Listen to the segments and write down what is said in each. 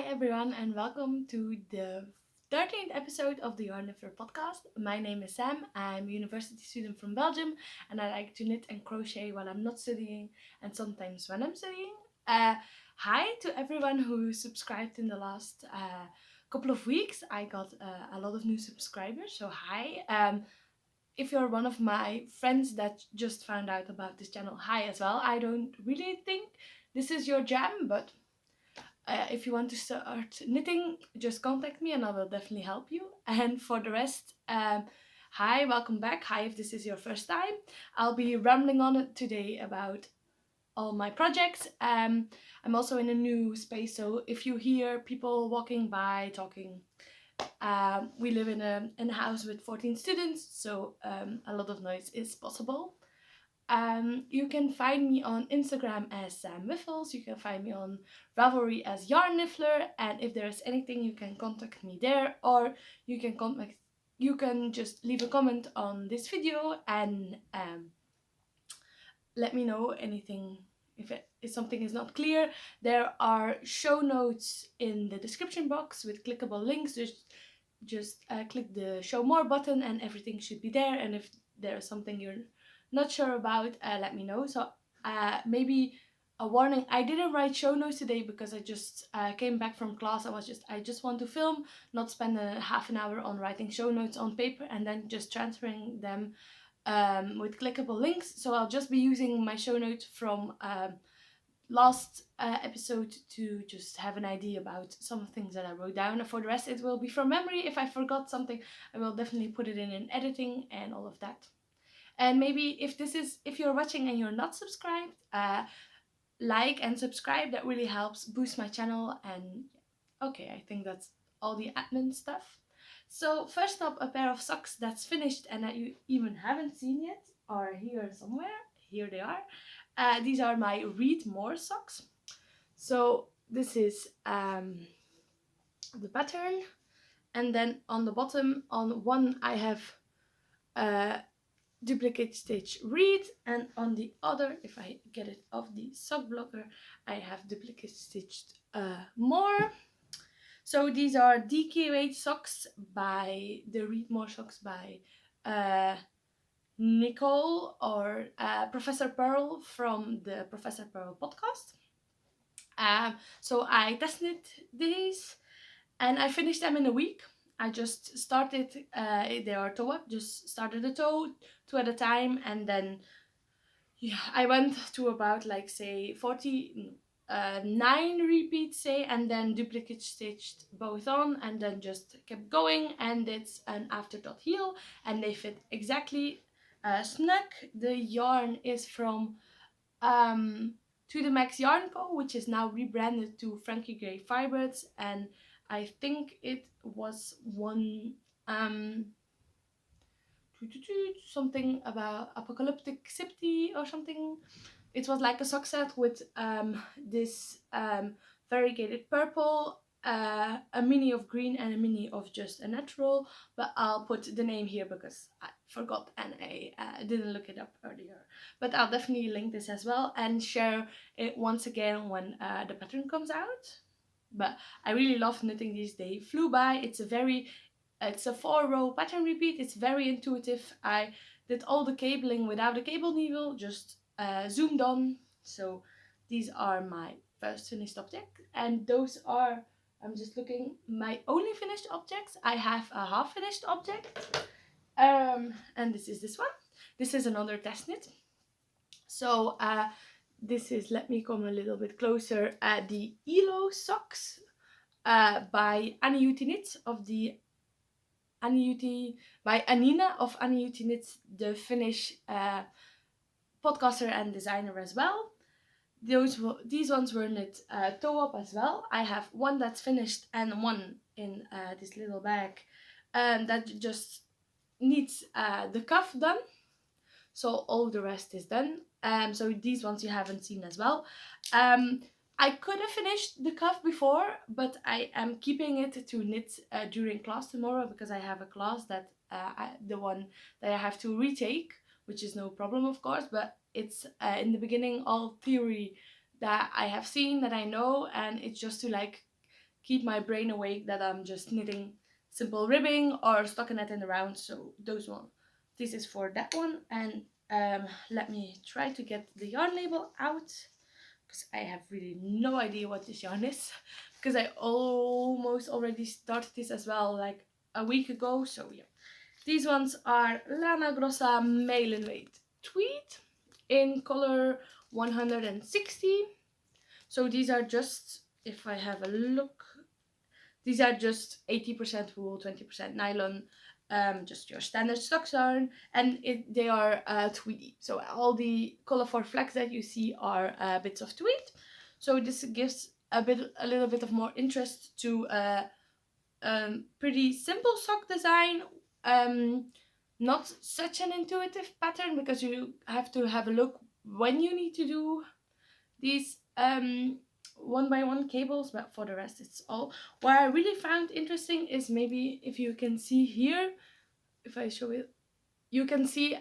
everyone, and welcome to the 13th episode of the Yarnniffler podcast. My name is Sam. I'm a university student from Belgium, and I like to knit and crochet while I'm not studying and sometimes when I'm studying. Hi to everyone who subscribed in the last couple of weeks. I got a lot of new subscribers, so hi. If you're one of my friends that just found out about this channel, hi as well. I don't really think this is your jam, but if you want to start knitting, just contact me and I will definitely help you. And for the rest, hi, welcome back. Hi, if this is your first time. I'll be rambling on it today about all my projects. I'm also in a new space, so if you hear people walking by talking, we live in a house with 14 students, so a lot of noise is possible. You can find me on Instagram as Wyffels. You can find me on Ravelry as Yarnniffler, and if there's anything, you can contact me there, or you can just leave a comment on this video and let me know anything if something is not clear. There are show notes in the description box with clickable links. Just click the show more button and everything should be there. And if there's something you're not sure about, let me know. So maybe a warning, I didn't write show notes today because I just came back from class. I just want to film, not spend a half an hour on writing show notes on paper and then just transferring them with clickable links. So I'll just be using my show notes from last episode to just have an idea about some things that I wrote down. For the rest, it will be from memory. If I forgot something, I will definitely put it in editing and all of that. And maybe if you're watching and you're not subscribed, like and subscribe. That really helps boost my channel. And okay, I think that's all the admin stuff. So first up, a pair of socks that's finished and that you even haven't seen yet are here somewhere. Here they are. These are my Read More socks. So this is the pattern, and then on the bottom, on one I have duplicate stitch read, and on the other, if I get it off the sock blocker, I have duplicate stitched more. So these are DK8 socks by the Read More socks by Nicole or Professor Pearl from the Professor Pearl podcast. So I tested these and I finished them in a week. I just started, they are toe up, just started a toe, two at a time, and then I went to about like say 49 repeats, say, and then duplicate stitched both on, and then just kept going, and it's an afterthought heel, and they fit exactly snug. The yarn is from To the Max Yarn Co., which is now rebranded to Frankie Gray Fibers, and I think it was one something about apocalyptic sipty or something. It was like a sock set with this variegated purple, a mini of green, and a mini of just a natural, but I'll put the name here because I forgot and I didn't look it up earlier. But I'll definitely link this as well and share it once again when the pattern comes out. But I really love knitting these. They flew by. It's a 4-row pattern repeat. It's very intuitive. I did all the cabling without a cable needle, just zoomed on. So these are my first finished object, and those are, I'm just looking, my only finished objects. I have a half finished object, and this is this one. This is another test knit. So this is, let me come a little bit closer, the ELO socks by Annie Uti Knits of the by Anina of Annie Uti Knits, the Finnish podcaster and designer as well. These ones were knit toe up as well. I have one that's finished and one in this little bag that just needs the cuff done. So all the rest is done. So these ones you haven't seen as well. I could have finished the cuff before, but I am keeping it to knit during class tomorrow because I have a class that the one that I have to retake, which is no problem of course, but it's in the beginning all theory that I have seen, that I know, and it's just to like keep my brain awake that I'm just knitting simple ribbing or stockinette in the round. So those one, this is for that one. And let me try to get the yarn label out, because I have really no idea what this yarn is, because I almost already started this as well like a week ago. So yeah, these ones are Lana Grossa Mail and Weight Tweed in color 160. So these are just, if I have a look, these are just 80% wool, 20% nylon, just your standard stock yarn, and they are tweedy. So all the colorful flecks that you see are bits of tweed. So this gives a little bit of more interest to pretty simple sock design. Not such an intuitive pattern, because you have to have a look when you need to do these one by one cables, but for the rest it's all. What I really found interesting is, maybe if you can see here, if I show it, you can see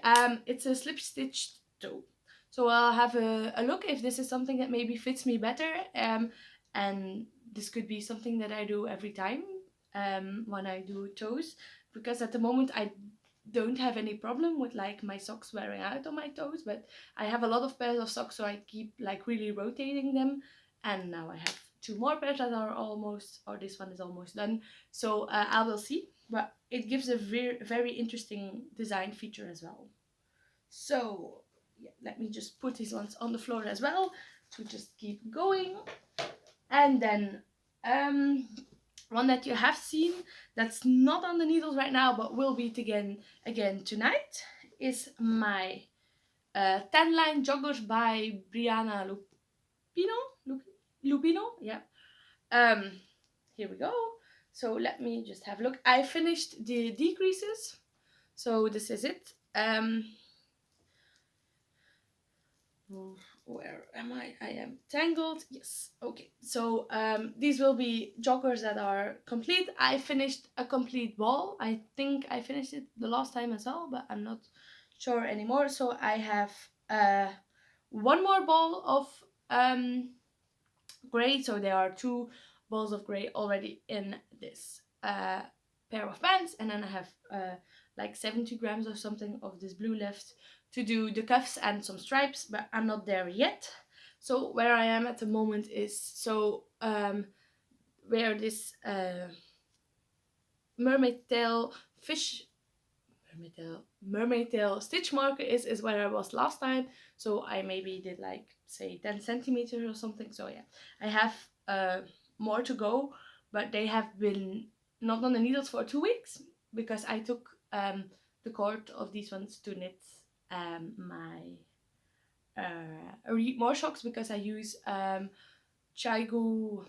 it's a slip stitched toe. So I'll have a look if this is something that maybe fits me better, and this could be something that I do every time when I do toes, because at the moment I don't have any problem with like my socks wearing out on my toes, but I have a lot of pairs of socks, so I keep like really rotating them, and now I have 2 more pairs that are almost, or this one is almost done, so I will see, but it gives a very interesting design feature as well. So yeah, let me just put these ones on the floor as well to just keep going. And then one that you have seen that's not on the needles right now but will be again tonight is my 10 line joggers by Briana Luppino. Yeah. Here we go. So let me just have a look. I finished the decreases, so this is it. Where am I? I am tangled. Yes. Okay. So these will be joggers that are complete. I finished a complete ball. I think I finished it the last time as well, but I'm not sure anymore. So I have one more ball of gray. So there are 2 balls of gray already in this pair of pants, and then I have like 70 grams or something of this blue left to do the cuffs and some stripes, but I'm not there yet. So where I am at the moment is, so where this mermaid tail stitch marker is where I was last time. So I maybe did like say 10 centimeters or something. So yeah, I have more to go, but they have been not on the needles for 2 weeks, because I took the cord of these ones to knit my more socks, because I use Chigu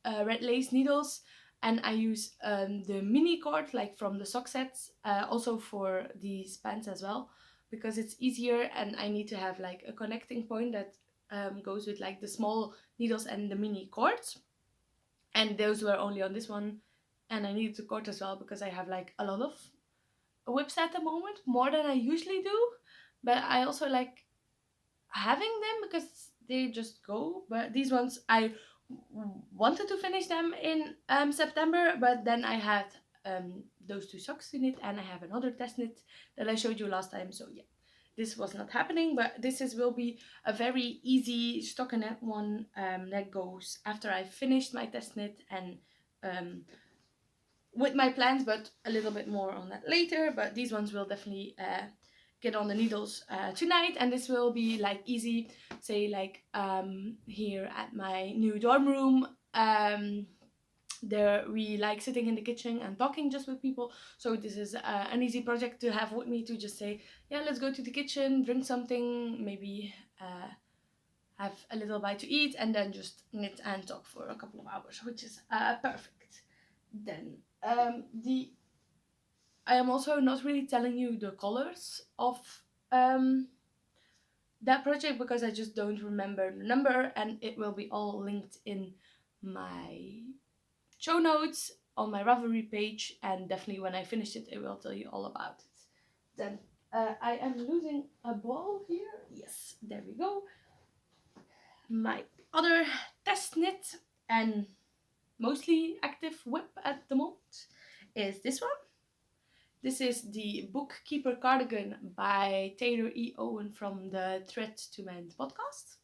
red lace needles, and I use the mini cord like from the sock sets also for these pants as well, because it's easier, and I need to have like a connecting point that goes with like the small needles and the mini cords, and those were only on this one, and I needed the cord as well because I have like a lot of whips at the moment, more than I usually do, but I also like having them because they just go. But these ones I wanted to finish them in September, but then I had those 2 socks to knit, and I have another test knit that I showed you last time, so yeah, this was not happening. But this will be a very easy stockinette one that goes after I finished my test knit and with my plans, but a little bit more on that later. But these ones will definitely get on the needles tonight, and this will be like easy, say like here at my new dorm room, there we like sitting in the kitchen and talking just with people, so this is an easy project to have with me, to just say, yeah, let's go to the kitchen, drink something, maybe have a little bite to eat, and then just knit and talk for a couple of hours, which is perfect. Then I am also not really telling you the colors of that project, because I just don't remember the number, and it will be all linked in my show notes on my Ravelry page, and definitely when I finish it, I will tell you all about it. Then I am losing a ball here. Yes, there we go. My other test knit, and mostly active whip at the moment is this one. This is the Bookkeeper cardigan by Taylor E Owen from the Thread to Mend podcast.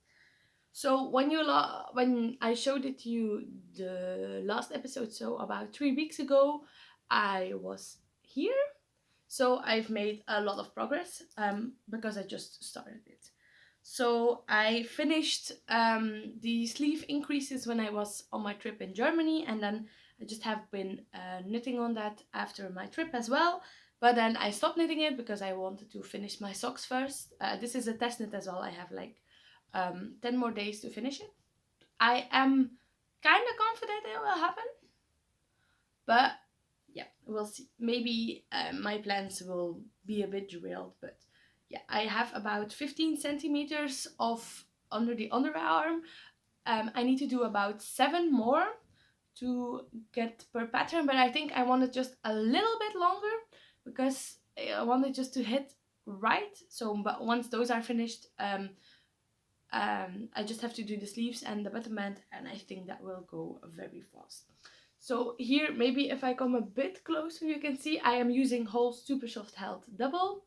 So when I showed it to you the last episode, so about 3 weeks ago, I was here. So I've made a lot of progress because I just started it. So I finished the sleeve increases when I was on my trip in Germany, and then I just have been knitting on that after my trip as well. But then I stopped knitting it because I wanted to finish my socks first. This is a test knit as well. I have like 10 more days to finish it. I am kind of confident it will happen, but yeah, we'll see. Maybe my plans will be a bit derailed, but yeah, I have about 15 centimeters of under the underarm. I need to do about 7 more to get per pattern, but I think I want it just a little bit longer because I want it just to hit right. So, but once those are finished, I just have to do the sleeves and the button band, and I think that will go very fast. So here, maybe if I come a bit closer, you can see I am using whole super soft held double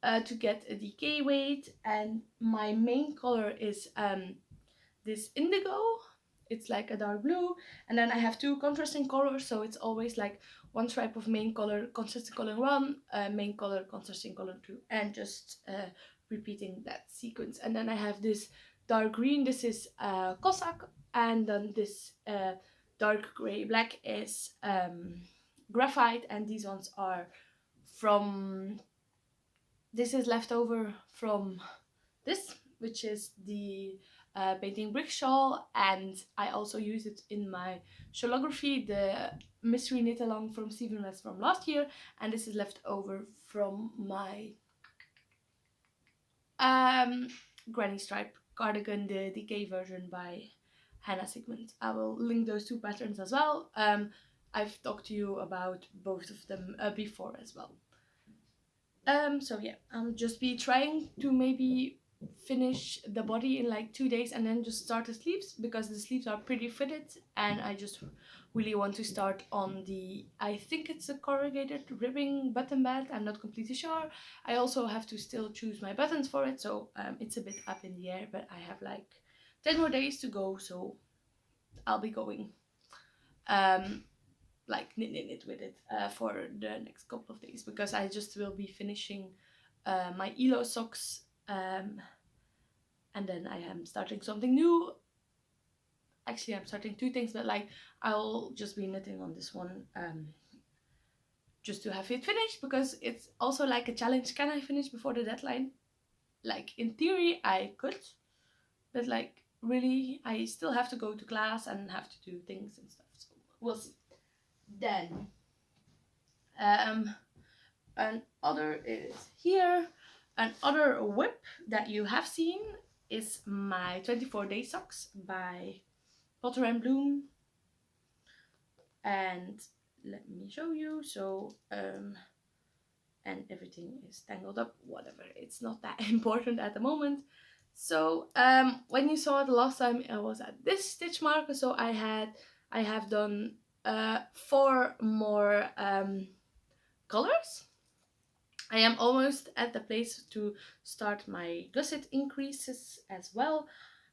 to get a DK weight, and my main color is this indigo. It's like a dark blue, and then I have 2 contrasting colors, so it's always like 1 stripe of main color, contrasting color 1, main color, contrasting color 2, and just repeating that sequence. And then I have this dark green, this is Cossack, and then this dark gray black is graphite, and these ones are from, this is left over from this, which is the painting brick shawl, and I also use it in my shawlography, the mystery knit along from Stephen West from last year, and this is left over from my granny stripe cardigan, the DK version by Hannah Sigmund. I will link those 2 patterns as well. I've talked to you about both of them before as well. So yeah, I'll just be trying to maybe finish the body in like 2 days and then just start the sleeves, because the sleeves are pretty fitted, and I just really want to start on the, I think it's a corrugated ribbing button band, I'm not completely sure. I also have to still choose my buttons for it, so it's a bit up in the air, but I have like 10 more days to go, so I'll be going like knit with it for the next couple of days, because I just will be finishing my ELO socks, and then I am starting something new. Actually, I'm starting 2 things, but like I'll just be knitting on this one just to have it finished, because it's also like a challenge. Can I finish before the deadline? Like in theory I could, but like really I still have to go to class and have to do things and stuff, so we'll see. Then another is here. Another whip that you have seen is my 24-day socks by Potter and Bloom, and let me show you. So and everything is tangled up, whatever, it's not that important at the moment. So when you saw it the last time, I was at this stitch marker, so I have done 4 more colors. I am almost at the place to start my gusset increases as well.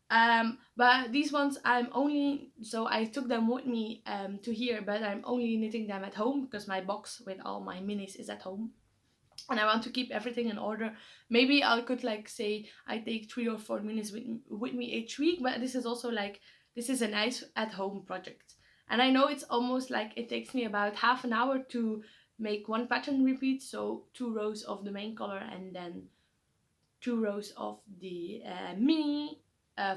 But these ones I'm only, so I took them with me to here, but I'm only knitting them at home because my box with all my minis is at home. And I want to keep everything in order. Maybe I could like say I take 3 or 4 minis with me each week, but this is also like, this is a nice at home project. And I know it's almost like it takes me about half an hour to make 1 pattern repeat, so 2 rows of the main color and then 2 rows of the mini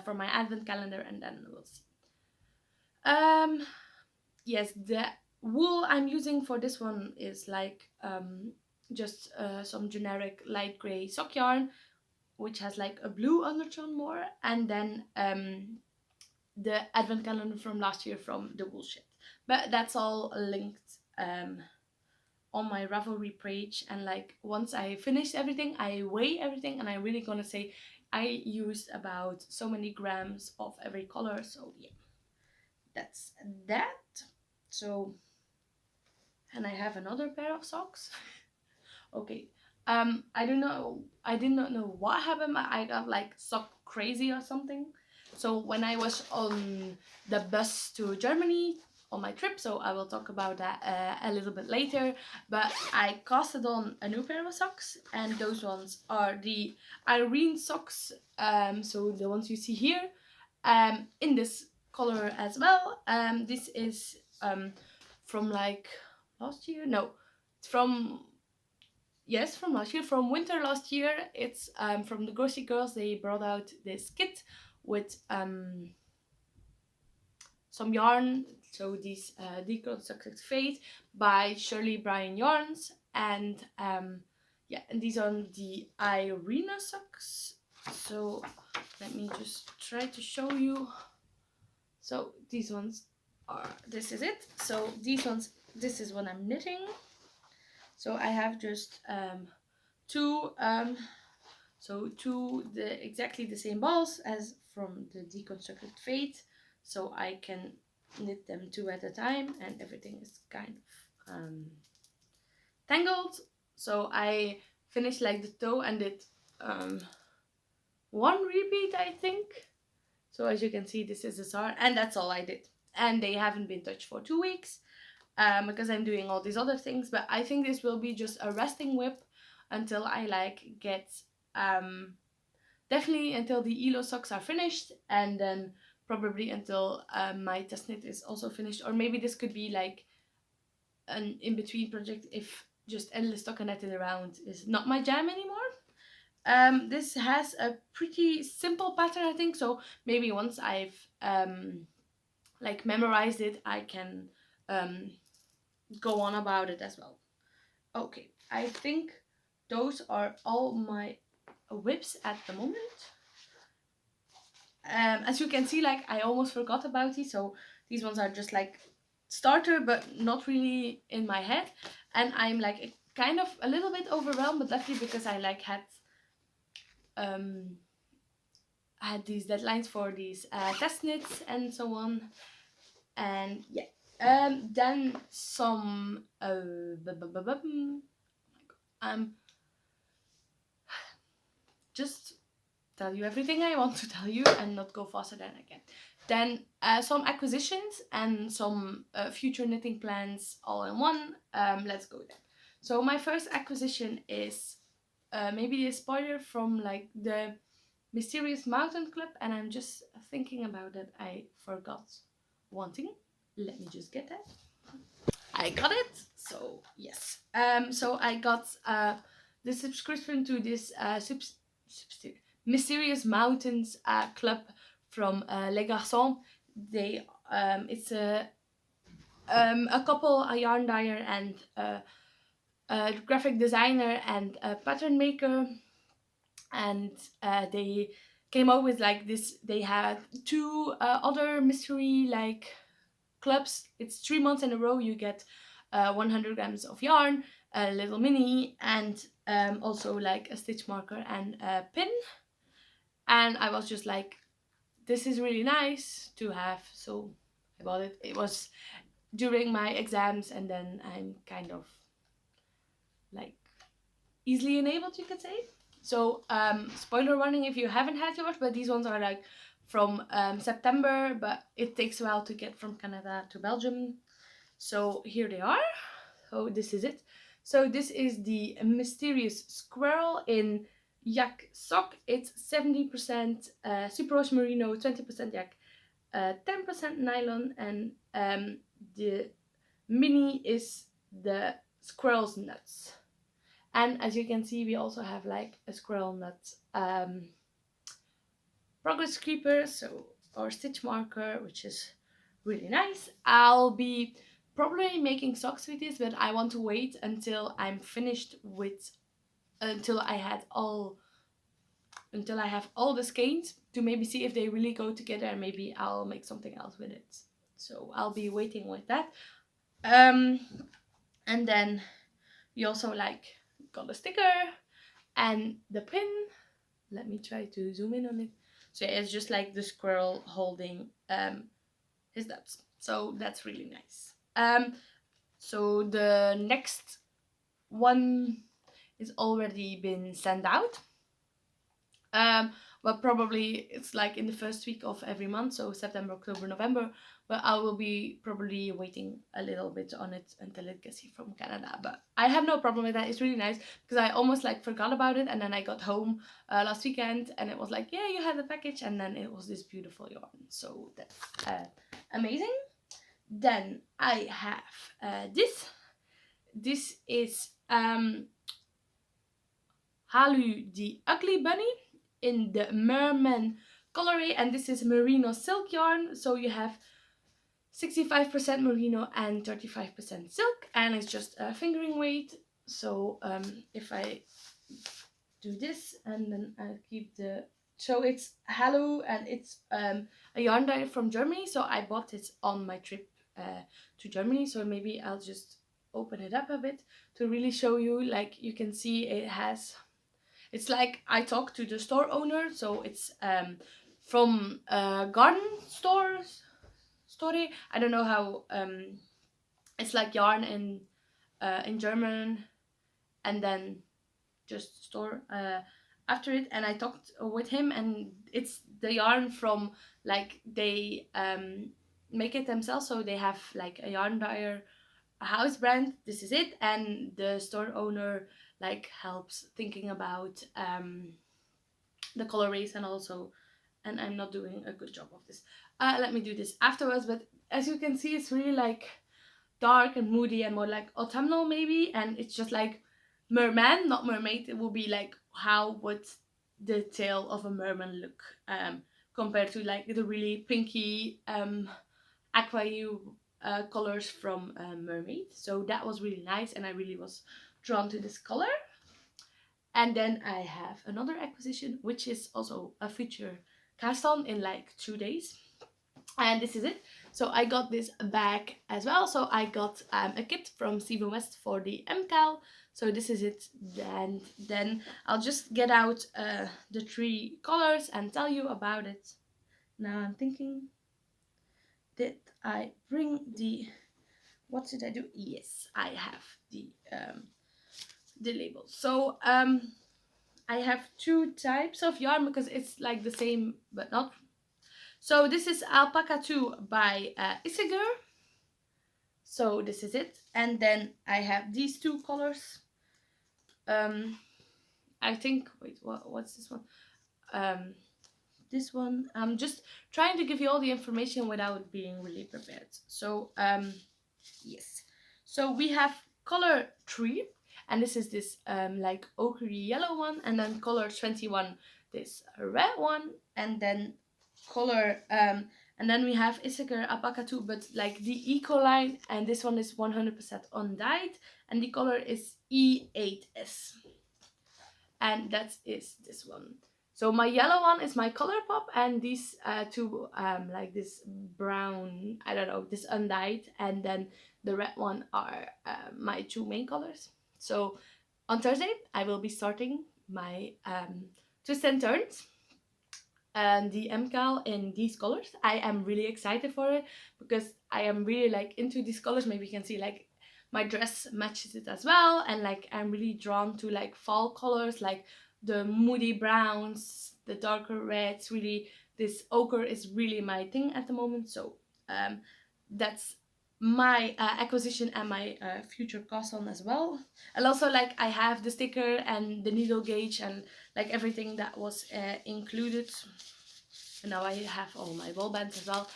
for my advent calendar, and then we'll see. Yes, the wool I'm using for this one is like just some generic light gray sock yarn, which has like a blue undertone more, and then the advent calendar from last year from the wool shed. But that's all linked on my Ravelry page, and like once I finish everything, I weigh everything, and I'm really gonna say I used about so many grams of every color. So yeah, that's that. So, and I have another pair of socks. Okay. I don't know. I did not know what happened. I got like sock crazy or something. So when I was on the bus to Germany on my trip, so I will talk about that a little bit later. But I casted on a new pair of socks, and those ones are the Irene socks. So the ones you see here, in this color as well. This is from like last year. No, from yes, from last year, from winter last year. It's from the Grocery Girls. They brought out this kit with some yarn. So these Deconstructed Fate by Shirley Bryan Yarns, and yeah, and these are the Irina socks. So let me just try to show you. So these ones are, this is it. So these ones, this is what I'm knitting. So I have just two exactly the same balls as from the Deconstructed Fate, so I can knit them two at a time, and everything is kind of tangled. So I finished like the toe and did one repeat, I think. So as you can see, this is the SAR, and that's all I did, and they haven't been touched for 2 weeks. Because I'm doing all these other things, but I think this will be just a resting whip until I like get definitely until the ELO socks are finished, and then probably until my test knit is also finished, or maybe this could be like an in-between project if just endless stockinetting around is not my jam anymore. This has a pretty simple pattern, I think, so maybe once I've like memorized it, I can go on about it as well. Okay, I think those are all my whips at the moment. As you can see, like I almost forgot about these, so these ones are just like starter but not really in my head, and I'm like kind of a little bit overwhelmed, but definitely because I like had these deadlines for these test knits and so on. And yeah, then some just tell you everything I want to tell you and not go faster than I can. Then some acquisitions and some future knitting plans all in one. Let's go then. So my first acquisition is maybe a spoiler from like the Mysterious Mountain Club, and I'm just thinking about it. I forgot one thing. Let me just get that. I got it. So yes. So I got the subscription to this Mysterious Mountains club from Les Garçons. They it's a couple, a yarn dyer and a graphic designer and a pattern maker, and they came out with like this. They had two other mystery like clubs. It's 3 months in a row. You get 100 grams of yarn, a little mini, and also like a stitch marker and a pin. And I was just like, this is really nice to have, so I bought it. It was during my exams, and then I'm kind of like easily enabled, you could say. So spoiler warning if you haven't had yours, but these ones are like from September, but it takes a while to get from Canada to Belgium. So here they are. So this is it. So this is the Mysterious Squirrel in yak sock. It's 70% Sucrose Merino, 20% yak, 10% nylon, and the mini is the squirrel's nuts. And as you can see, we also have like a squirrel nut progress creeper, so or stitch marker, which is really nice. I'll be probably making socks with this, but I want to wait until I'm finished with until I have all the skeins to maybe see if they really go together, and maybe I'll make something else with it. So I'll be waiting with that. And then we also like got a sticker and the pin. Let me try to zoom in on it. So it's just like the squirrel holding his nuts. So that's really nice. So the next one is already been sent out. But probably it's like in the first week of every month, so September, October, November. But I will be probably waiting a little bit on it until it gets here from Canada. But I have no problem with that. It's really nice because I almost like forgot about it, and then I got home last weekend and it was like, yeah, you had the package, and then it was this beautiful yarn. So that's amazing. Then I have this. This is Halu the Ugly Bunny in the Merman colorway, and this is merino silk yarn. So you have 65% merino and 35% silk, and it's just a fingering weight. So if I do this and then I keep the, so it's Halu, and it's a yarn dye from Germany. So I bought it on my trip to Germany. So maybe I'll just open it up a bit to really show you. Like you can see, it has, it's like I talked to the store owner, so it's from a garden story. I don't know how it's like yarn in German, and then just store after it. And I talked with him, and it's the yarn from, like, they make it themselves, so they have like a yarn dyer, a house brand. This is it, and the store owner like helps thinking about the colorways, and also, and I'm not doing a good job of this. Let me do this afterwards. But as you can see, it's really like dark and moody and more like autumnal maybe, and it's just like merman, not mermaid. It will be like, how would the tail of a merman look compared to like the really pinky aqua colors from mermaid. So that was really nice, and I really was drawn to this color. And then I have another acquisition, which is also a future cast on in like 2 days. And this is it. So I got this bag as well. So I got a kit from Steven West for the MKAL. So this is it. And then I'll just get out the 3 colors and tell you about it. Now I'm thinking, did I bring the, what did I do? Yes, I have the label. So I have 2 types of yarn because it's like the same but not. So this is Alpaca 2 by Enzinger. So this is it. And then I have these 2 colors. I think, wait, what's this one? This one, I'm just trying to give you all the information without being really prepared. So yes. So we have color 3, and this is this like ochre yellow one, and then color 21, this red one, and then color and then we have Enzinger Alpaca 2, but like the eco line, and this one is 100% undyed, and the color is E8S, and that is this one. So my yellow one is my color pop, and these 2 like this brown, I don't know, this undyed, and then the red one are my 2 main colors. So on Thursday I will be starting my twists and turns and the MKAL in these colors. I am really excited for it because I am really like into these colors. Maybe you can see like my dress matches it as well, and like I'm really drawn to like fall colors, like the moody browns, the darker reds. Really, this ochre is really my thing at the moment. So that's my acquisition and my future cast on as well. And also, like, I have the sticker and the needle gauge and like everything that was included. And now I have all my ball bands as well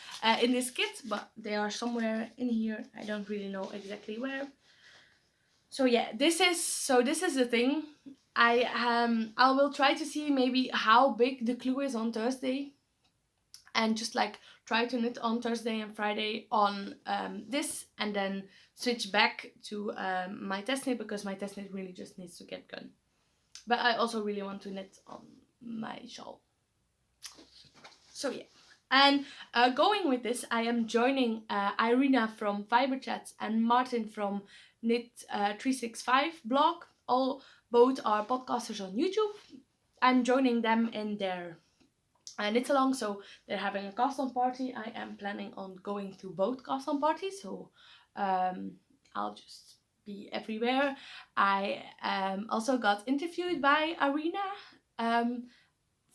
in this kit, but they are somewhere in here. I don't really know exactly where. So yeah, this is the thing. I will try to see maybe how big the clue is on Thursday, and just like try to knit on Thursday and Friday on this, and then switch back to my test knit, because my test knit really just needs to get done. But I also really want to knit on my shawl. So yeah. And going with this, I am joining Irina from Fiber Chats and Martin from Knit 365 blog. Both are podcasters on YouTube. I'm joining them in their knit along, so they're having a cast on party. I am planning on going to both cast on parties, so I'll just be everywhere. I also got interviewed by Arena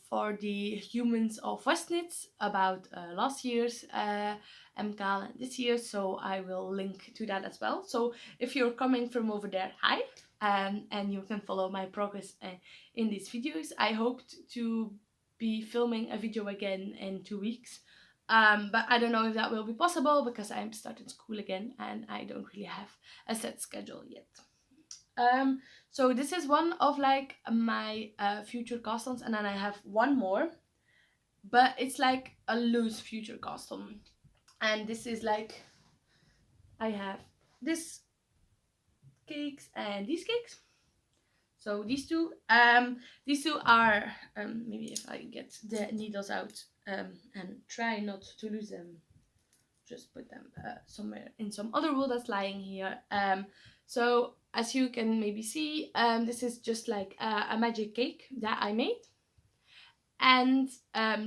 for the Humans of Westnitz about last year's MKAL and this year, so I will link to that as well. So if you're coming from over there, hi, and you can follow my progress in these videos. I hoped to be filming a video again in 2 weeks, but I don't know if that will be possible because I'm starting school again and I don't really have a set schedule yet. So this is one of like my future cast-ons, and then I have one more, but it's like a loose future cast-on, and this is like, I have this cakes and these cakes. So these two are maybe if I get the needles out and try not to lose them, just put them somewhere in some other wool that's lying here. So as you can maybe see, this is just like a magic cake that I made, and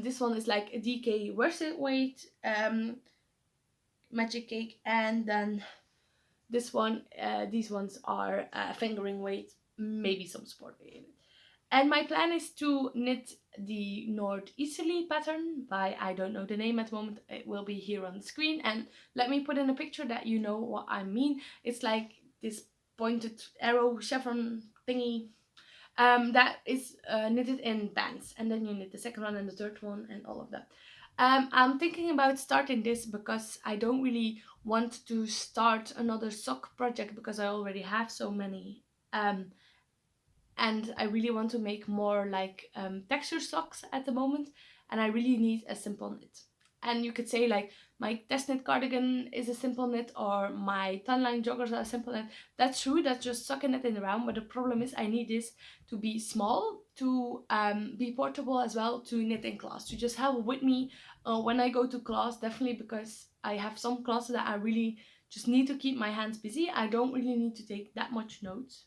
this one is like a DK worsted weight magic cake, and then this one, these ones are fingering weight, maybe some sport weight. And my plan is to knit the Northeasterly pattern by, I don't know the name at the moment, it will be here on the screen, and let me put in a picture that you know what I mean. It's like this pointed arrow chevron thingy that is knitted in bands, and then you knit the second one and the third one and all of that. I'm thinking about starting this because I don't really want to start another sock project because I already have so many, and I really want to make more like texture socks at the moment, and I really need a simple knit. And you could say like my test knit cardigan is a simple knit, or my tan line joggers are a simple knit. That's true, that's just sucking it in the round, but the problem is I need this to be small, to be portable as well, to knit in class, to just have with me when I go to class, definitely, because I have some classes that I really just need to keep my hands busy. I don't really need to take that much notes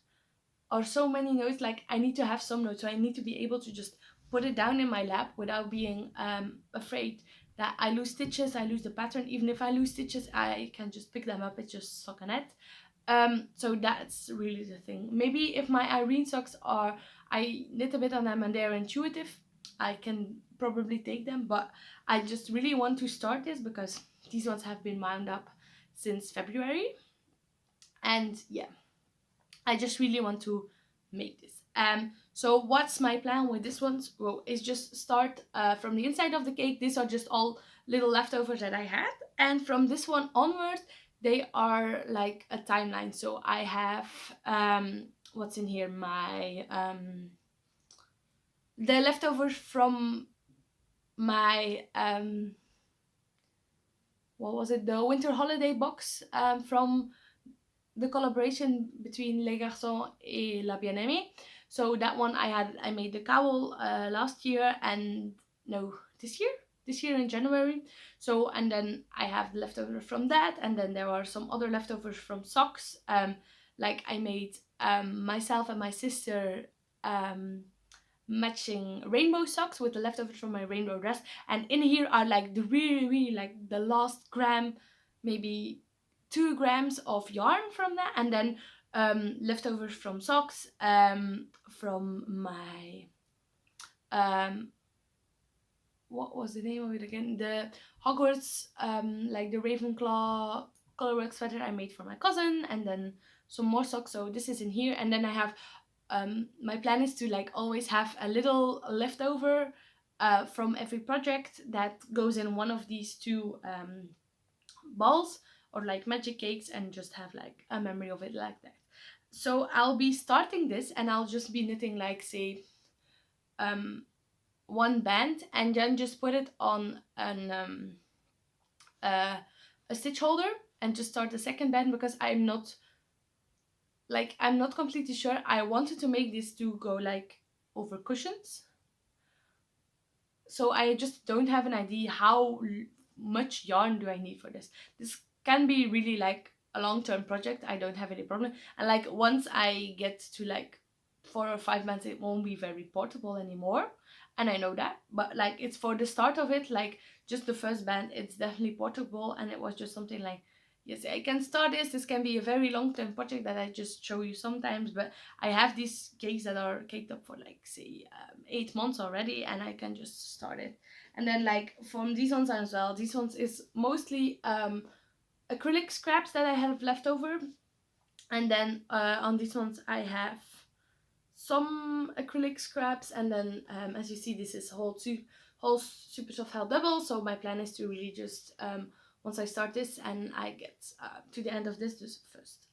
or so many notes, like I need to have some notes, so I need to be able to just put it down in my lap without being afraid that I lose stitches, I lose the pattern. Even if I lose stitches, I can just pick them up, it's just stockinette. So that's really the thing. Maybe if my Irene socks are, I knit a bit on them and they're intuitive, I can probably take them, but I just really want to start this because these ones have been wound up since February, and yeah, I just really want to make this. So what's my plan with this one? Well, is just start from the inside of the cake. These are just all little leftovers that I had, and from this one onwards they are like a timeline. So I have what's in here, my the leftovers from my what was it, the winter holiday box from the collaboration between Les Garçons et La Bien-Aimée. So that one I made the cowl last year, and no, this year in January. So, and then I have the leftover from that, and then there are some other leftovers from socks. Like I made myself and my sister matching rainbow socks with the leftovers from my rainbow dress, and in here are like the really like the last gram, maybe 2 grams of yarn from that, and then leftovers from socks from my what was the name of it again, the Hogwarts like the Ravenclaw colorwork sweater I made for my cousin, and then some more socks. So this is in here, and then I have my plan is to like always have a little leftover from every project that goes in one of these two balls or like magic cakes, and just have like a memory of it like that. So I'll be starting this, and I'll just be knitting like, say, one band, and then just put it on an a stitch holder and just start the second band, because I'm not completely sure. I wanted to make this to go like over cushions, so I just don't have an idea how much yarn do I need for this. This can be really like a long-term project, I don't have any problem, and like once I get to like 4 or 5 months it won't be very portable anymore, and I know that, but like it's for the start of it, like just the first band, it's definitely portable, and it was just something like yes, I can start this. This can be a very long-term project that I just show you sometimes, but I have these cakes that are caked up for like, say, 8 months already, and I can just start it. And then like from these ones as well, these ones is mostly acrylic scraps that I have left over. And then on these ones I have some acrylic scraps, and then as you see, this is whole super soft held double. So my plan is to really just once I start this and I get to the end of this, just first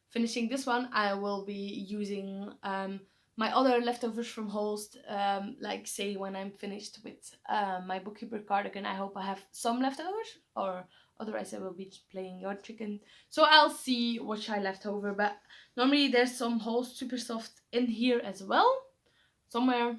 finishing this one, I will be using my other leftovers from Holst, like say when I'm finished with my Bookkeeper cardigan. I hope I have some leftovers, or otherwise I will be playing Yard Chicken. So I'll see what I left over, but normally there's some Holst super soft in here as well, somewhere.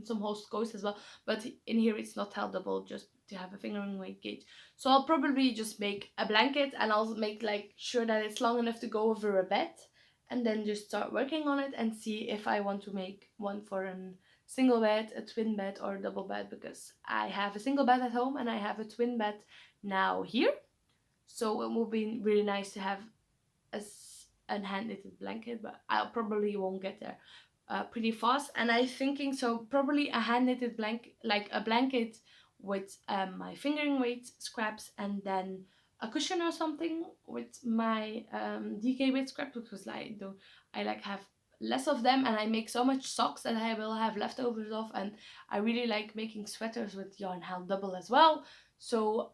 Some Holst Ghost as well, but in here it's not held double, just to have a fingering weight gauge. So I'll probably just make a blanket, and I'll make like sure that it's long enough to go over a bed, and then just start working on it and see if I want to make one for a single bed, a twin bed, or a double bed, because I have a single bed at home and I have a twin bed now here. So it will be really nice to have a hand knitted blanket, but I probably won't get there pretty fast. And I'm thinking, so probably a hand knitted blanket, like a blanket with my fingering weight scraps, and then a cushion or something with my DK weight scraps, because like I like have less of them, and I make so much socks that I will have leftovers of, and I really like making sweaters with yarn held double as well. So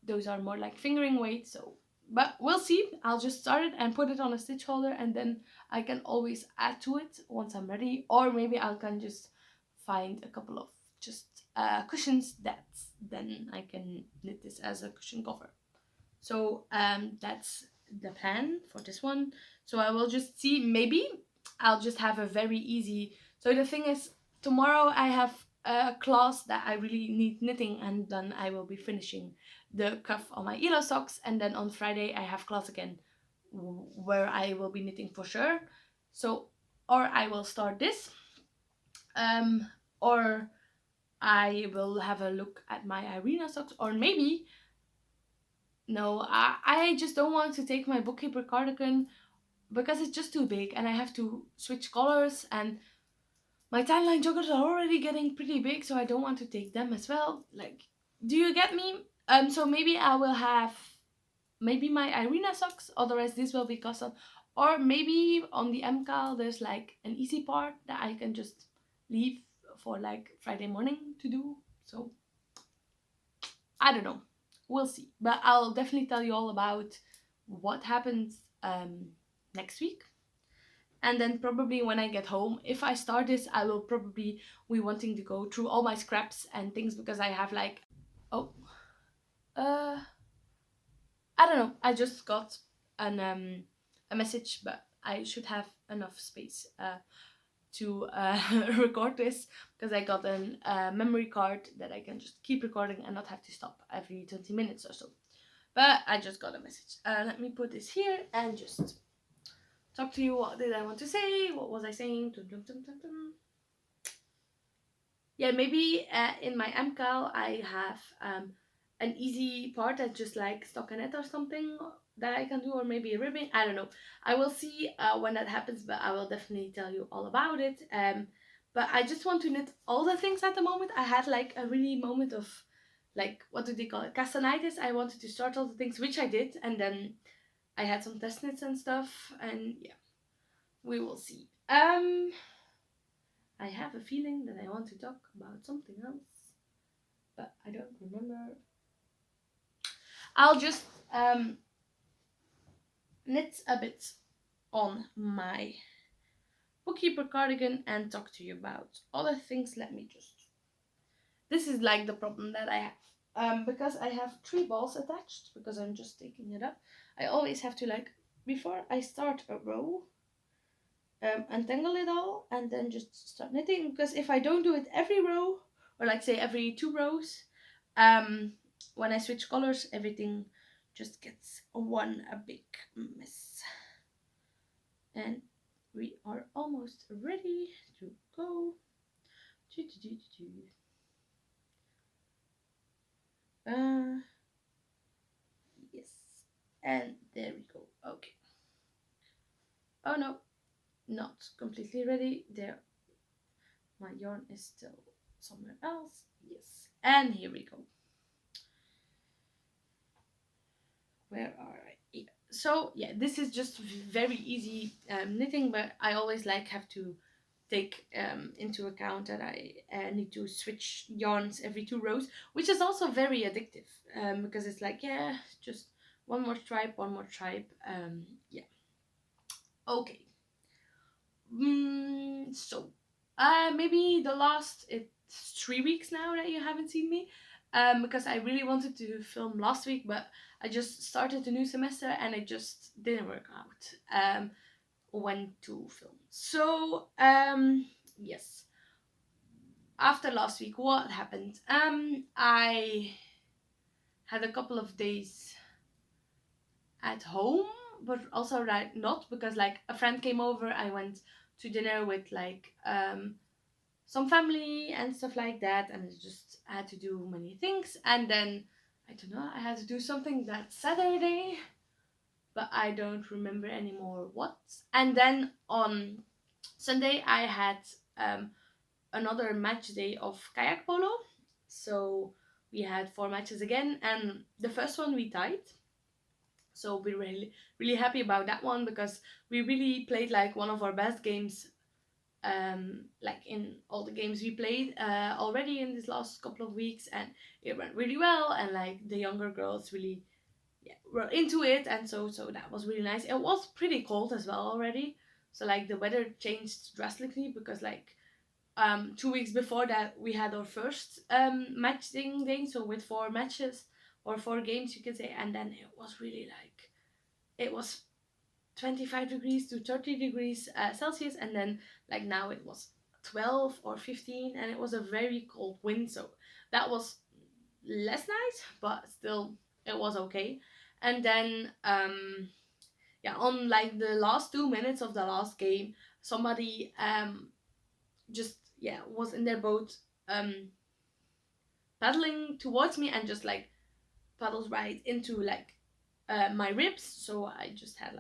those are more like fingering weight. So but we'll see. I'll just start it and put it on a stitch holder, and then I can always add to it once I'm ready, or maybe I can just find a couple of just cushions that then I can knit this as a cushion cover. So that's the plan for this one. So I will just see, maybe I'll just have a very easy. So the thing is, tomorrow I have a class that I really need knitting, and then I will be finishing the cuff on my Elo socks, and then on Friday I have class again where I will be knitting for sure. So or I will start this, or I will have a look at my Irina socks, or maybe no, I just don't want to take my Bookkeeper cardigan because it's just too big and I have to switch colors, and my tan line joggers are already getting pretty big, so I don't want to take them as well. Like, do you get me? So maybe I will have maybe my Irina socks, otherwise this will be custom. Or maybe on the MKAL there's like an easy part that I can just leave for like Friday morning to do. So I don't know. We'll see. But I'll definitely tell you all about what happens next week. And then probably when I get home, if I start this, I will probably be wanting to go through all my scraps and things, because I have like, oh, I don't know. I just got a message, but I should have enough space to record this, because I got a memory card that I can just keep recording and not have to stop every 20 minutes or so. But I just got a message. Let me put this here and just talk to you. What did I want to say? What was I saying? Dum, dum, dum, dum, dum. Yeah, maybe in my MKAL I have an easy part that's just like stockinette or something that I can do, or maybe a ribbing. I don't know. I will see when that happens, but I will definitely tell you all about it. But I just want to knit all the things at the moment. I had like a really moment of like, what do they call it? Castanitis. I wanted to start all the things, which I did, and then I had some test knits and stuff, and yeah, we will see. I have a feeling that I want to talk about something else, but I don't remember. I'll just knit a bit on my Bookkeeper cardigan and talk to you about other things. Let me just... This is like the problem that I have. Because I have 3 balls attached, because I'm just taking it up. I always have to, like, before I start a row, untangle it all and then just start knitting, because if I don't do it every row, or like say every 2 rows, when I switch colors, everything just gets a big mess. And we are almost ready to go. And there we go. Okay. Oh no, not completely ready. There, my yarn is still somewhere else. Yes, and here we go. Where are I? Yeah. So yeah, this is just very easy knitting, but I always have to take into account that I need to switch yarns every 2 rows, which is also very addictive because it's yeah, just one more stripe, yeah. Okay. So maybe the last, it's 3 weeks now that you haven't seen me, because I really wanted to film last week, but I just started a new semester and it just didn't work out when to film. So yes, after last week, what happened? I had a couple of days at home, but also not, because a friend came over. I went to dinner with some family and stuff like that, and I had to do many things. And then I don't know, I had to do something that Saturday, but I don't remember anymore what. And then on Sunday I had another match day of kayak polo. So we had 4 matches again, and the first one we tied. So we're really happy about that one, because we really played one of our best games in all the games we played already in this last couple of weeks, and it went really well, and the younger girls really were into it, and so that was really nice. It was pretty cold as well already, so the weather changed drastically, because 2 weeks before that we had our first match thing, so with 4 matches or 4 games you could say, and then it was really it was 25 degrees to 30 degrees Celsius, and then now it was 12 or 15, and it was a very cold wind, so that was less nice, but still it was okay. And then yeah, on the last 2 minutes of the last game, somebody just was in their boat paddling towards me, and just paddles right into my ribs, so I just had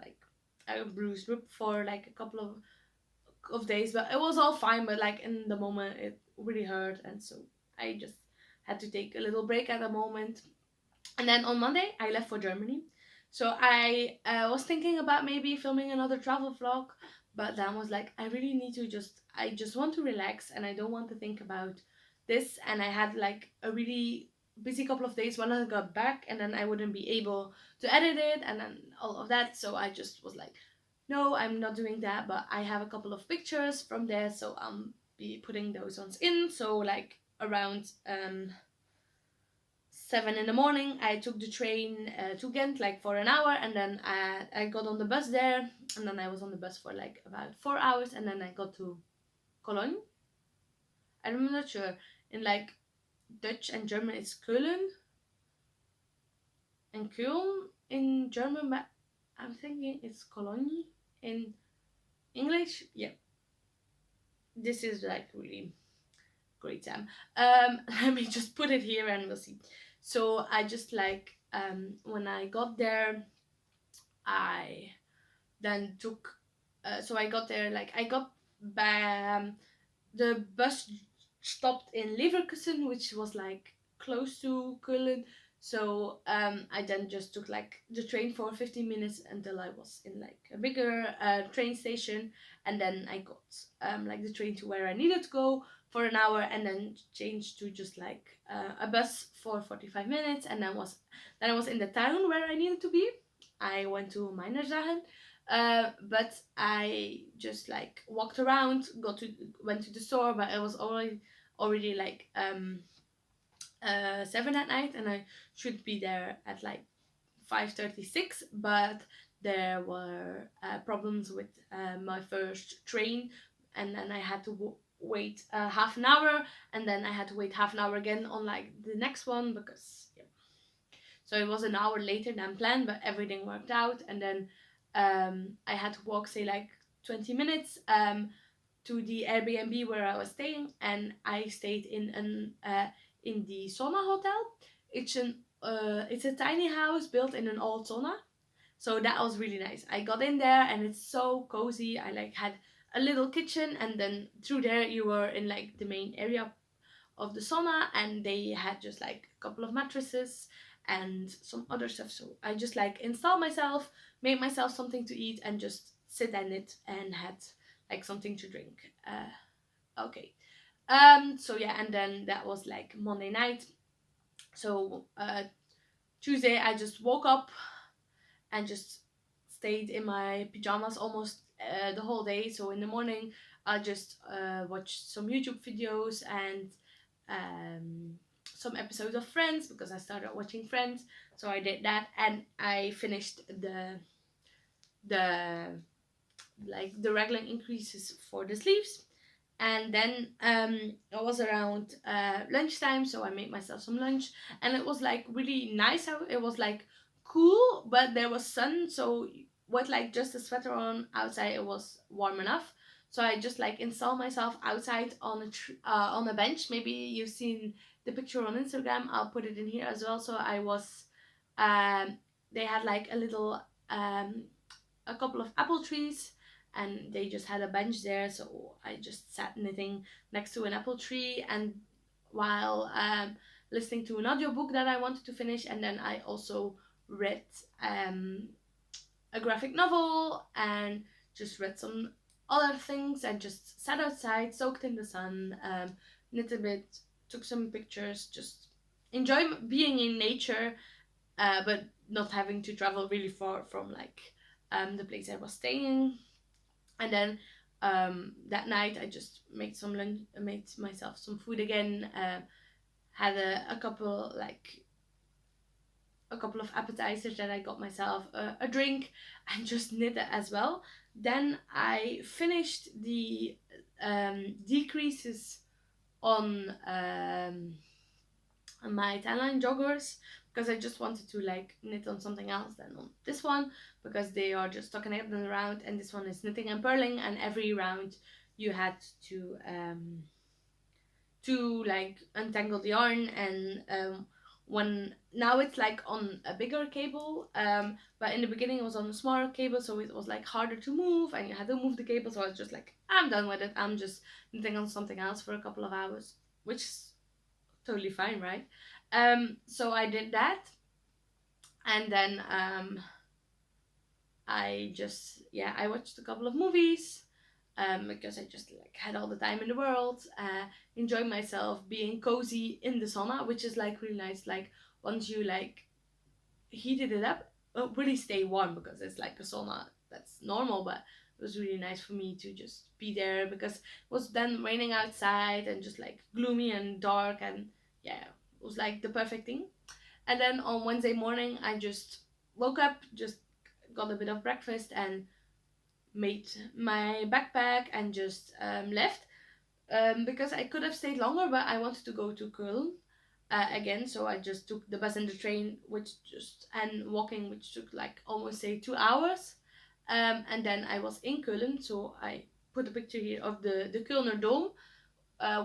a bruised rib for a couple of days, but it was all fine. But in the moment it really hurt, and so I just had to take a little break at the moment. And then on Monday I left for Germany, so I was thinking about maybe filming another travel vlog, but Dan was I really need to I just want to relax, and I don't want to think about this. And I had a really busy couple of days when I got back, and then I wouldn't be able to edit it and then all of that, so I just was no, I'm not doing that. But I have a couple of pictures from there, so I'll be putting those ones in. So around 7 in the morning I took the train to Ghent for an hour, and then I got on the bus there, and then I was on the bus for about 4 hours, and then I got to Cologne. I'm not sure, in Dutch and German it's Köln and Köln in German, but I'm thinking it's Cologne in English. Yeah, this is really great time. Let me just put it here and we'll see. So I just when I got there, I then took so I got there I got by the bus stopped in Leverkusen, which was close to Köln. So I then just took the train for 15 minutes until I was in a bigger train station, and then I got the train to where I needed to go for an hour, and then changed to just a bus for 45 minutes, and then I was in the town where I needed to be. I went to Meinersdagen, but I just walked around, went to the store, but it was already 7 at night, and I should be there at 5:36, but there were problems with my first train, and then I had to wait half an hour, and then I had to wait half an hour again on the next one, because yeah. So it was an hour later than planned, but everything worked out. And then I had to walk say 20 minutes to the Airbnb where I was staying, and I stayed in the sauna hotel. It's a tiny house built in an old sauna, So that was really nice. I got in there and it's so cozy. I like had a little kitchen, and then through there you were in like the main area of the sauna, and they had just like a couple of mattresses and some other stuff. So I just like installed myself, made myself something to eat, and just sit in it and had like something to drink. Okay. So yeah, and then that was like Monday night. So Tuesday I just woke up and just stayed in my pajamas almost the whole day. So in the morning I just watched some YouTube videos and some episodes of Friends, because I started watching Friends. So I did that, and I finished the like the regular increases for the sleeves. And then it was around lunchtime, so I made myself some lunch, and it was like really nice how it was like cool, but there was sun, so with like just a sweater on outside it was warm enough. So I just like installed myself outside on on a bench. Maybe you've seen the picture on Instagram, I'll put it in here as well. So I was they had like a little a couple of apple trees, and they just had a bench there, so I just sat knitting next to an apple tree, and while listening to an audiobook that I wanted to finish. And then I also read a graphic novel and just read some other things, and just sat outside, soaked in the sun, knit a bit, took some pictures, just enjoy being in nature, but not having to travel really far from like the place I was staying. And then that night I just made some lunch, made myself some food again, had a couple of appetizers that I got myself, a drink, and just knit it as well. Then I finished the decreases on my tan joggers, because I just wanted to like knit on something else than on this one, because they are just tucking it around, and this one is knitting and purling, and every round you had to like untangle the yarn. And when now it's like on a bigger cable, but in the beginning it was on a smaller cable, so it was like harder to move, and you had to move the cable. So I was just like, I'm done with it, I'm just knitting on something else for a couple of hours, which is totally fine, right? So I did that, and then I watched a couple of movies, because I just like had all the time in the world, enjoyed myself being cozy in the sauna, which is like really nice. Like once you like heated it up, it really stay warm, because it's like a sauna that's normal, but it was really nice for me to just be there, because it was then raining outside and just like gloomy and dark, and yeah, it was like the perfect thing. And then on Wednesday morning I just woke up, just got a bit of breakfast, and made my backpack, and just left, because I could have stayed longer, but I wanted to go to Köln again. So I just took the bus and the train, and walking, which took like almost say 2 hours. And then I was in Köln, so I put a picture here of the Kölner Dome,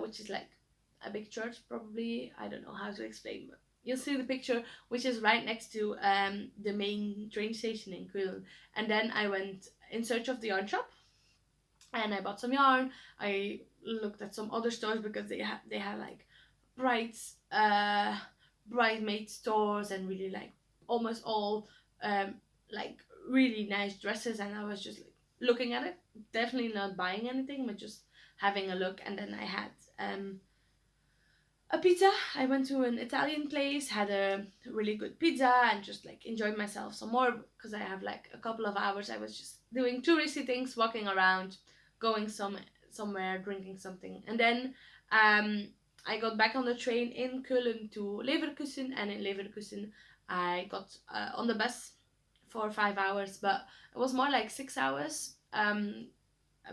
which is like a big church, probably. I don't know how to explain, but you'll see the picture, which is right next to the main train station in Köln. And then I went in search of the yarn shop, and I bought some yarn. I looked at some other stores, because they had like brides bridesmaid stores, and really like almost all um like really nice dresses. And I was just like looking at it, definitely not buying anything, but just having a look. And then I had a pizza. I went to an Italian place, had a really good pizza, and just like enjoyed myself some more, because I have like a couple of hours. I was just doing touristy things, walking around, going somewhere, drinking something. And then I got back on the train in Köln to Leverkusen, and in Leverkusen I got on the bus for 5 hours, but it was more like 6 hours,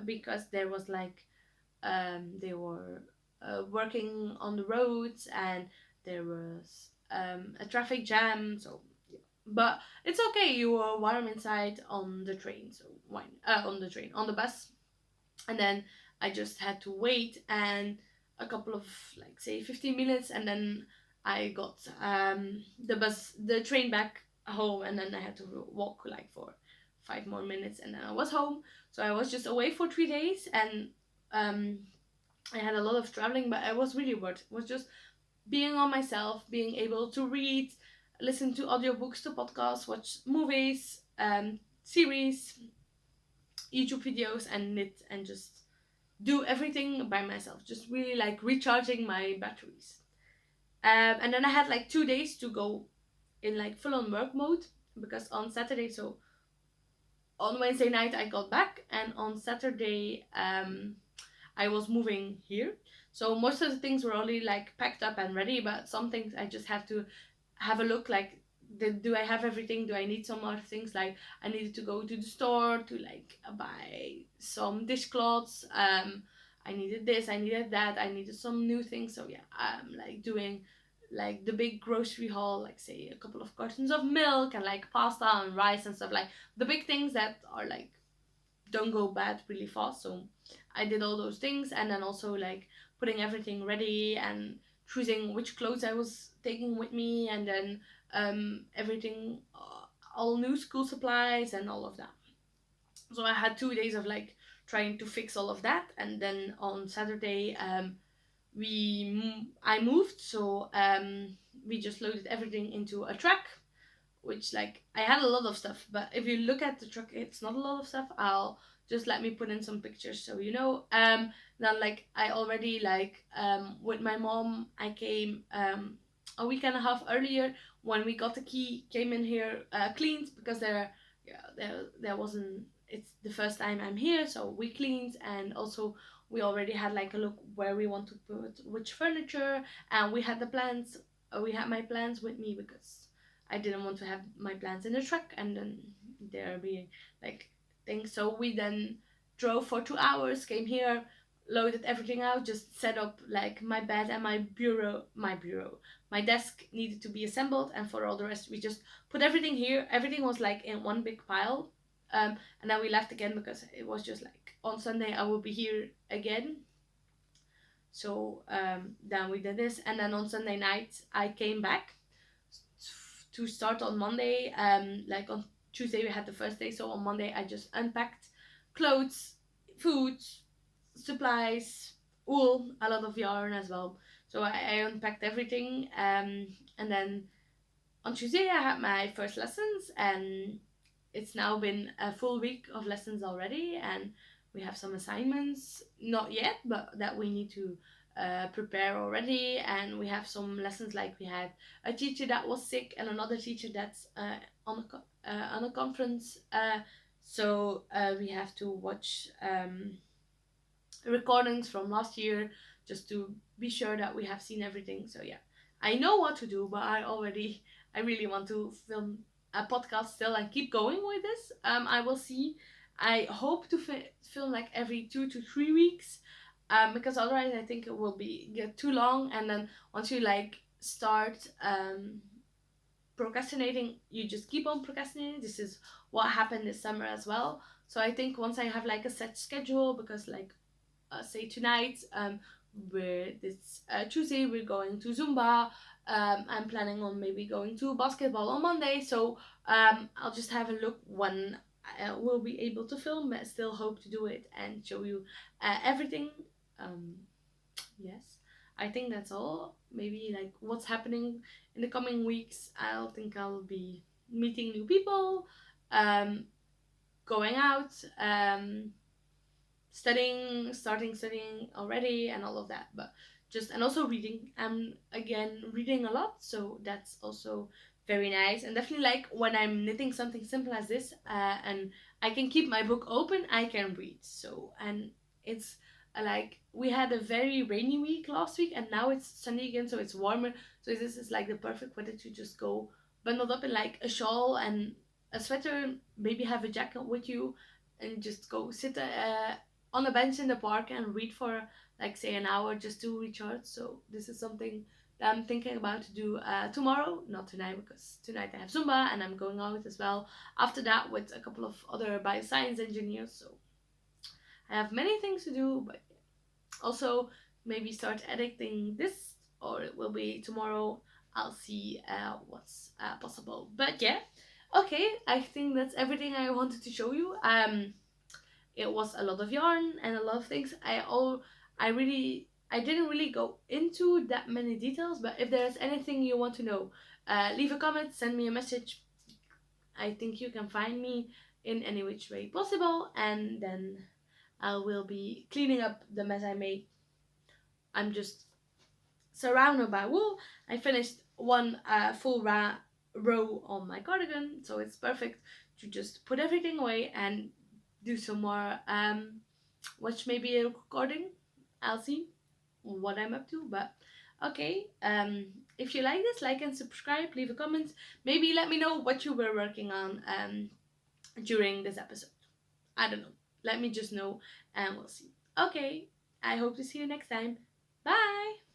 because there was like they were working on the roads, and there was a traffic jam. So yeah. But it's okay, you were warm inside on the train, so why on the bus. And then I just had to wait, and a couple of like say 15 minutes, and then I got the train back home, and then I had to walk like for 5 more minutes, and then I was home. So I was just away for 3 days, and um, I had a lot of traveling, but it was really worth it. It was just being on myself, being able to read, listen to audiobooks, to podcasts, watch movies, series, YouTube videos, and knit, and just do everything by myself. Just really like recharging my batteries. And then I had like 2 days to go in like full on work mode, because on Saturday, so on Wednesday night I got back, and on Saturday I was moving here. So most of the things were already like packed up and ready, but some things I just have to have a look, like do I have everything? Do I need some other things? Like I needed to go to the store to like buy some dishcloths. I needed this, I needed that, I needed some new things. So yeah, I'm like doing like the big grocery haul, like say a couple of cartons of milk and like pasta and rice and stuff, like the big things that are like don't go bad really fast. So I did all those things, and then also like putting everything ready and choosing which clothes I was taking with me, and then everything, all new school supplies and all of that. So I had 2 days of like trying to fix all of that, and then on Saturday I moved, so we just loaded everything into a truck, which like I had a lot of stuff, but if you look at the truck, it's not a lot of stuff. I'll just let me put in some pictures so you know. Then like I already like with my mom, I came a week and a half earlier when we got the key, came in here, cleaned, because there wasn't, it's the first time I'm here, so we cleaned, and also we already had like a look where we want to put which furniture, and we had the plans, we had my plans with me, because I didn't want to have my plants in the truck and then there being like things. So we then drove for 2 hours, came here, loaded everything out, just set up like my bed and my bureau. My desk needed to be assembled, and for all the rest, we just put everything here. Everything was like in one big pile. And then we left again, because it was just like on Sunday I will be here again. So then we did this, and then on Sunday night I came back to start on Monday. Like on Tuesday we had the first day, so on Monday I just unpacked clothes, food, supplies, wool, a lot of yarn as well. So I unpacked everything, and then on Tuesday I had my first lessons, and it's now been a full week of lessons already, and we have some assignments, not yet, but that we need to prepare already. And we have some lessons, like we had a teacher that was sick and another teacher that's on a conference, so we have to watch recordings from last year just to be sure that we have seen everything. So yeah, I know what to do, but I really want to film a podcast still and keep going with this. I will see. I hope to film like every 2 to 3 weeks, because otherwise I think it will get too long. And then once you like start procrastinating, you just keep on procrastinating. This is what happened this summer as well. So I think once I have like a set schedule, because like say tonight, this Tuesday we're going to Zumba. I'm planning on maybe going to basketball on Monday. So I'll just have a look when I will be able to film, but I still hope to do it and show you everything. Yes, I think that's all. Maybe like what's happening in the coming weeks. I'll think I'll be meeting new people, going out, starting studying already, and all of that. But just, and also reading. I'm again reading a lot, so that's also very nice. And definitely like when I'm knitting something simple as this, and I can keep my book open, I can read. So, and it's like we had a very rainy week last week, and now it's sunny again, so it's warmer. So this is like the perfect weather to just go bundled up in like a shawl and a sweater, maybe have a jacket with you, and just go sit on a bench in the park and read for like say an hour, just to recharge. So this is something that I'm thinking about to do tomorrow, not tonight, because tonight I have Zumba and I'm going out as well after that with a couple of other bioscience engineers. So I have many things to do, but also maybe start editing this, or it will be tomorrow. I'll see what's possible. But yeah, okay, I think that's everything I wanted to show you. It was a lot of yarn and a lot of things. I didn't really go into that many details, but if there's anything you want to know, leave a comment, send me a message. I think you can find me in any which way possible, and then I will be cleaning up the mess I made. I'm just surrounded by wool. I finished one full row on my cardigan, so it's perfect to just put everything away and do some more watch maybe a recording. I'll see what I'm up to, but okay. If you like this, like and subscribe, leave a comment, maybe let me know what you were working on during this episode. I don't know, let me just know and we'll see. Okay, I hope to see you next time. Bye.